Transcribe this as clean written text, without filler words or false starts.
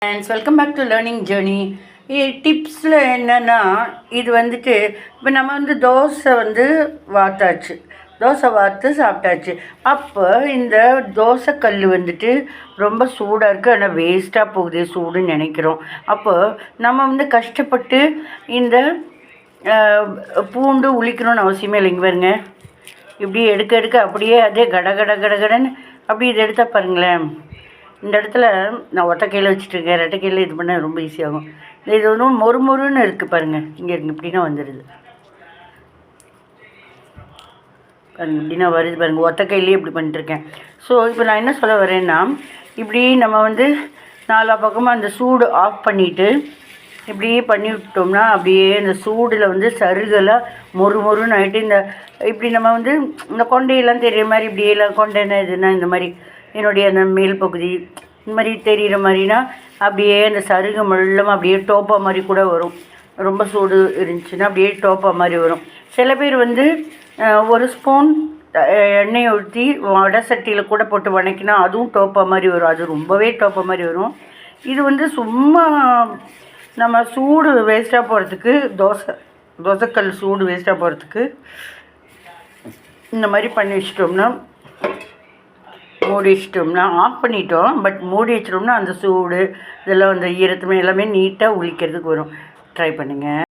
Friends, welcome back to learning journey. டிப்ஸில் என்னென்னா, இது வந்துட்டு இப்போ நம்ம தோசை வார்த்தாச்சு, தோசை வார்த்து சாப்பிட்டாச்சு. அப்போ இந்த தோசைக்கல் ரொம்ப சூடாக இருக்குது, ஆனால் வேஸ்ட்டாக போகுது சூடுன்னு நினைக்கிறோம். அப்போ நம்ம கஷ்டப்பட்டு இந்த பூண்டு உளிக்கணும்னு அவசியமே இல்லைங்க. பாருங்க, இப்படி எடுக்க அப்படியே அதே கடன்னு அப்படி இதை எடுத்தால் பாருங்களேன். இந்த இடத்துல நான் ஒற்றை கையில் வச்சுட்ருக்கேன், ரெட்டை கையில் இது பண்ணால் ரொம்ப ஈஸியாகும். இது மொறுன்னு இருக்குது பாருங்கள். இங்கே இருக்குது, இப்படின்னா வந்துடுது பாருங்கள், இப்படின்னா வருது பாருங்கள். ஒற்றை கையிலேயே இப்படி பண்ணிட்டுருக்கேன். ஸோ இப்போ நான் என்ன சொல்ல வரேன்னா, இப்படி நம்ம நாலா பக்கமாக அந்த சூடு ஆஃப் பண்ணிவிட்டு இப்படியே பண்ணி விட்டோம்னா அப்படியே இந்த சூடில் சருகெல்லாம் மொறுன்னு ஆகிட்டு இந்த இப்படி நம்ம இந்த கொண்டையெல்லாம் தெரிகிற மாதிரி இப்படியெல்லாம் கொண்டைன்னா இதுன்னா இந்த மாதிரி என்னுடைய அந்த மேல் பகுதி இந்த மாதிரி தெரிகிற மாதிரினா அப்படியே அந்த சருகு மெல்லமாக அப்படியே டோப்பா மாதிரி கூட வரும். ரொம்ப சூடு இருந்துச்சுன்னா அப்படியே டோப்பா மாதிரி வரும். சில பேர் ஒரு ஸ்பூன் எண்ணெயை ஊற்றி வடை சட்டியில் கூட போட்டு வணக்கினா அதுவும் டோப்பா மாதிரி வரும். அது ரொம்பவே டோப்பா மாதிரி வரும். இது சும்மா நம்ம சூடு வேஸ்ட்டாக போகிறதுக்கு, தோசைக்கல் சூடு வேஸ்ட்டாக போகிறதுக்கு இந்த மாதிரி பண்ணி வச்சிட்டோம்னா, மூடி வச்சிட்டோம்னா, ஆஃப் பண்ணிட்டோம், பட் மூடி வச்சிட்டோம்னா அந்த சூடு இதெல்லாம் ஈரத்துமே எல்லாமே நீட்டாக உளிக்கிறதுக்கு வரும். ட்ரை பண்ணுங்கள்.